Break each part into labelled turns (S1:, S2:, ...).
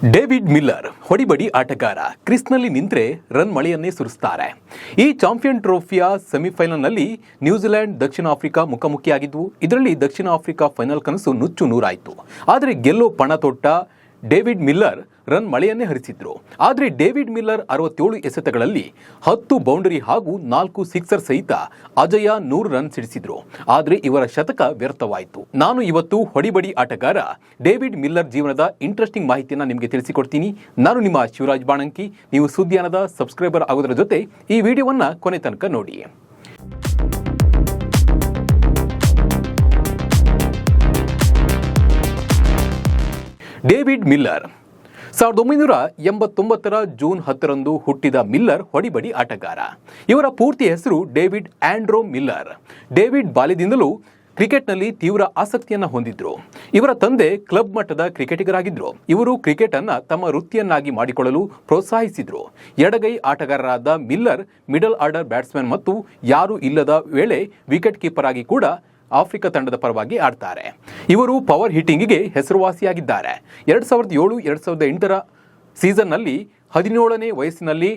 S1: David Miller ಹೊಡಿಬಡಿ ಆಟಗಾರ. ಕ್ರೀಸ್ನಲ್ಲಿ ನಿಂತರೆ run ಮಳೆಯನ್ನೇ ಸುರಿಸುತ್ತಾರೆ. ಈ ಚಾಂಪಿಯನ್ ಟ್ರೋಫಿಯ ಸೆಮಿಫೈನಲ್ನಲ್ಲಿ ನ್ಯೂಜಿಲೆಂಡ್ ದಕ್ಷಿಣ ಆಫ್ರಿಕಾ ಮುಖಾಮುಖಿಯಾಗಿದ್ವು. ಇದರಲ್ಲಿ ದಕ್ಷಿಣ ಆಫ್ರಿಕಾ ಫೈನಲ್ ಕನಸು ನುಚ್ಚು ನೂರಾಯಿತು. ಆದರೆ ಗೆಲ್ಲೋ ಪಣ ತೊಟ್ಟ ಡೇವಿಡ್ ಮಿಲ್ಲರ್ ರನ್ ಮಳೆಯನ್ನೇ ಹರಿಸಿದ್ರು. ಆದರೆ ಡೇವಿಡ್ ಮಿಲ್ಲರ್ 67 ಎಸೆತಗಳಲ್ಲಿ 10 ಬೌಂಡರಿ ಹಾಗೂ 4 ಸಿಕ್ಸರ್ ಸಹಿತ ಅಜಯ 100 ರನ್ ಸಿಡಿಸಿದ್ರು. ಆದರೆ ಇವರ ಶತಕ ವ್ಯರ್ಥವಾಯಿತು. ನಾನು ಇವತ್ತು ಹೊಡಿಬಡಿ ಆಟಗಾರ ಡೇವಿಡ್ ಮಿಲ್ಲರ್ ಜೀವನದ ಇಂಟ್ರೆಸ್ಟಿಂಗ್ ಮಾಹಿತಿಯನ್ನು ನಿಮಗೆ ತಿಳಿಸಿಕೊಡ್ತೀನಿ. ನಾನು ನಿಮ್ಮ ಶಿವರಾಜ್ ಬಾಣಂಕಿ. ನೀವು ಸುದ್ದಿಯಾನದ ಸಬ್ಸ್ಕ್ರೈಬರ್ ಆಗೋದರ ಜೊತೆ ಈ ವಿಡಿಯೋವನ್ನು ಕೊನೆ ತನಕ ನೋಡಿ. ಡೇವಿಡ್ ಮಿಲ್ಲರ್ 1989 ಜೂನ್ 10 ಹುಟ್ಟಿದ ಮಿಲ್ಲರ್ ಹೊಡಿಬಡಿ ಆಟಗಾರ. ಇವರ ಪೂರ್ತಿ ಹೆಸರು ಡೇವಿಡ್ ಆಂಡ್ರೋ ಮಿಲ್ಲರ್. ಡೇವಿಡ್ ಬಾಲ್ಯದಿಂದಲೂ ಕ್ರಿಕೆಟ್ನಲ್ಲಿ ತೀವ್ರ ಆಸಕ್ತಿಯನ್ನು ಹೊಂದಿದ್ರು. ಇವರ ತಂದೆ ಕ್ಲಬ್ ಮಟ್ಟದ ಕ್ರಿಕೆಟಿಗರಾಗಿದ್ರು. ಇವರು ಕ್ರಿಕೆಟ್ ಅನ್ನು ತಮ್ಮ ವೃತ್ತಿಯನ್ನಾಗಿ ಮಾಡಿಕೊಳ್ಳಲು ಪ್ರೋತ್ಸಾಹಿಸಿದ್ರು. ಎಡಗೈ ಆಟಗಾರರಾದ ಮಿಲ್ಲರ್ ಮಿಡಲ್ ಆರ್ಡರ್ ಬ್ಯಾಟ್ಸ್ಮನ್ ಮತ್ತು ಯಾರೂ ಇಲ್ಲದ ವೇಳೆ ವಿಕೆಟ್ ಕೀಪರ್ ಆಗಿ ಕೂಡ ಆಫ್ರಿಕಾ ತಂಡದ ಪರವಾಗಿ ಆಡ್ತಾರೆ. ಇವರು ಪವರ್ ಹಿಟ್ಟಿಂಗಿಗೆ ಹೆಸರುವಾಸಿಯಾಗಿದ್ದಾರೆ. 2007-2008 ಸೀಸನ್ನಲ್ಲಿ 17ನೇ ವಯಸ್ಸಿನಲ್ಲಿ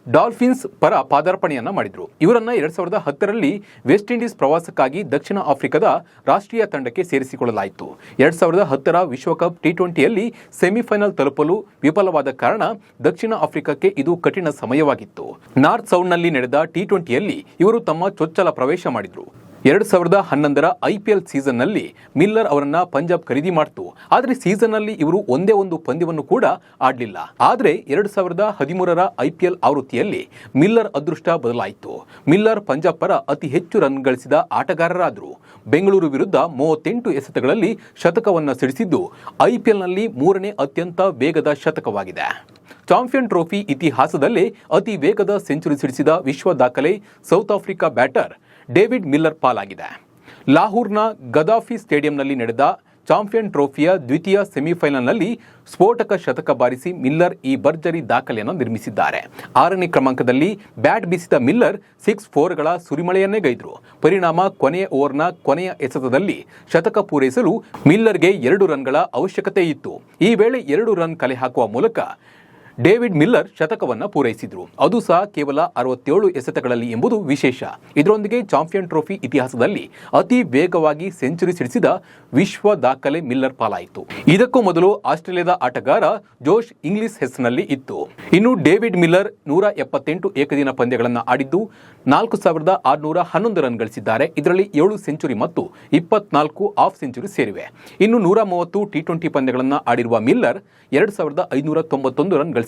S1: ಡಾಲ್ಫಿನ್ಸ್ ಪರ ಪಾದಾರ್ಪಣೆಯನ್ನು ಮಾಡಿದರು. ಇವರನ್ನು 2010ರಲ್ಲಿ ವೆಸ್ಟ್ ಇಂಡೀಸ್ ಪ್ರವಾಸಕ್ಕಾಗಿ ದಕ್ಷಿಣ ಆಫ್ರಿಕಾದ ರಾಷ್ಟ್ರೀಯ ತಂಡಕ್ಕೆ ಸೇರಿಸಿಕೊಳ್ಳಲಾಯಿತು. 2010ರ ವಿಶ್ವಕಪ್ T20ಯಲ್ಲಿ ಸೆಮಿಫೈನಲ್ ತಲುಪಲು ವಿಫಲವಾದ ಕಾರಣ ದಕ್ಷಿಣ ಆಫ್ರಿಕಾಕ್ಕೆ ಇದು ಕಠಿಣ ಸಮಯವಾಗಿತ್ತು. ನಾರ್ತ್ ಸೌಂಡ್ನಲ್ಲಿ ನಡೆದ T20ಯಲ್ಲಿ ಇವರು ತಮ್ಮ ಚೊಚ್ಚಲ ಪ್ರವೇಶ ಮಾಡಿದರು. 2011ರ IPL ಸೀಸನ್ನಲ್ಲಿ ಮಿಲ್ಲರ್ ಅವರನ್ನ ಪಂಜಾಬ್ ಖರೀದಿ ಮಾಡಿತು. ಆದರೆ ಸೀಸನ್ನಲ್ಲಿ ಇವರು ಒಂದೇ ಒಂದು ಪಂದ್ಯವನ್ನು ಕೂಡ ಆಡಲಿಲ್ಲ. ಆದರೆ 2013ರ IPL ಆವೃತ್ತಿಯಲ್ಲಿ ಮಿಲ್ಲರ್ ಅದೃಷ್ಟ ಬದಲಾಯಿತು. ಮಿಲ್ಲರ್ ಪಂಜಾಬ್ ಪರ ಅತಿ ಹೆಚ್ಚು ರನ್ ಗಳಿಸಿದ ಆಟಗಾರರಾದರು. ಬೆಂಗಳೂರು ವಿರುದ್ಧ 38 ಎಸೆತಗಳಲ್ಲಿ ಶತಕವನ್ನು ಸಿಡಿಸಿದ್ದು IPLನಲ್ಲಿ 3ನೇ ಅತ್ಯಂತ ವೇಗದ ಶತಕವಾಗಿದೆ. ಚಾಂಪಿಯನ್ ಟ್ರೋಫಿ ಇತಿಹಾಸದಲ್ಲೇ ಅತಿ ವೇಗದ ಸೆಂಚುರಿ ಸಿಡಿಸಿದ ವಿಶ್ವ ದಾಖಲೆ south Africa batter David Miller ಪಾಲಾಗಿದೆ. ಲಾಹೋರ್ನ ಗದಾಫಿ ಸ್ಟೇಡಿಯಂನಲ್ಲಿ ನಡೆದ ಚಾಂಪಿಯನ್ ಟ್ರೋಫಿಯ ದ್ವಿತೀಯ ಸೆಮಿಫೈನಲ್ನಲ್ಲಿ ಸ್ಫೋಟಕ ಶತಕ ಬಾರಿಸಿ ಮಿಲ್ಲರ್ ಈ ಭರ್ಜರಿ ದಾಖಲೆಯನ್ನು ನಿರ್ಮಿಸಿದ್ದಾರೆ. 6ನೇ ಕ್ರಮಾಂಕದಲ್ಲಿ ಬ್ಯಾಟ್ ಬೀಸಿದ ಮಿಲ್ಲರ್ 6-4ಗಳ ಸುರಿಮಳೆಯನ್ನೇ ಗೈದರು. ಪರಿಣಾಮ ಕೊನೆಯ ಓವರ್ನ ಕೊನೆಯ ಎಸೆತದಲ್ಲಿ ಶತಕ ಪೂರೈಸಲು ಮಿಲ್ಲರ್ಗೆ 2 ರನ್ಗಳ ಅವಶ್ಯಕತೆ ಇತ್ತು. ಈ ವೇಳೆ 2 ರನ್ ಕಲೆ ಹಾಕುವ ಮೂಲಕ ಡೇವಿಡ್ ಮಿಲ್ಲರ್ ಶತಕವನ್ನು ಪೂರೈಸಿದ್ರು. ಅದು ಸಹ ಕೇವಲ 67 ಎಸೆತಗಳಲ್ಲಿ ಎಂಬುದು ವಿಶೇಷ. ಇದರೊಂದಿಗೆ ಚಾಂಪಿಯನ್ ಟ್ರೋಫಿ ಇತಿಹಾಸದಲ್ಲಿ ಅತಿ ವೇಗವಾಗಿ ಸೆಂಚುರಿ ಸಿಡಿಸಿದ ವಿಶ್ವ ದಾಖಲೆ ಮಿಲ್ಲರ್ ಪಾಲಾಯಿತು. ಇದಕ್ಕೂ ಮೊದಲು ಆಸ್ಟ್ರೇಲಿಯಾದ ಆಟಗಾರ ಜೋಶ್ ಇಂಗ್ಲಿಸ್ ಹೆಸರಿನಲ್ಲಿ ಇತ್ತು. ಇನ್ನು ಡೇವಿಡ್ ಮಿಲ್ಲರ್ 178 ಏಕದಿನ ಪಂದ್ಯಗಳನ್ನು ಆಡಿದ್ದು 4611 ರನ್ ಗಳಿಸಿದ್ದಾರೆ. ಇದರಲ್ಲಿ 7 ಸೆಂಚುರಿ ಮತ್ತು 24 ಹಾಫ್ ಸೆಂಚುರಿ ಸೇರಿವೆ. ಇನ್ನು 130 T20 ಪಂದ್ಯಗಳನ್ನು ಆಡಿರುವ ಮಿಲ್ಲರ್ 2591 ರನ್ ಗಳಿಸಿದ್ದಾರೆ.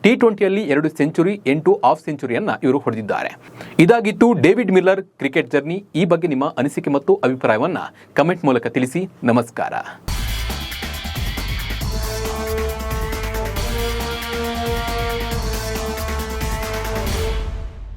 S1: T20ಯಲ್ಲಿ 2 ಸೆಂಚುರಿ 8 ಹಾಫ್ ಸೆಂಚುರಿಯನ್ನು ಇವರು ಹೊಡೆದಿದ್ದಾರೆ. ಇದಾಗಿತ್ತು ಡೇವಿಡ್ ಮಿಲ್ಲರ್ ಕ್ರಿಕೆಟ್ ಜರ್ನಿ. ಈ ಬಗ್ಗೆ ನಿಮ್ಮ ಅನಿಸಿಕೆ ಮತ್ತು ಅಭಿಪ್ರಾಯವನ್ನು ಕಮೆಂಟ್ ಮೂಲಕ ತಿಳಿಸಿ. ನಮಸ್ಕಾರ.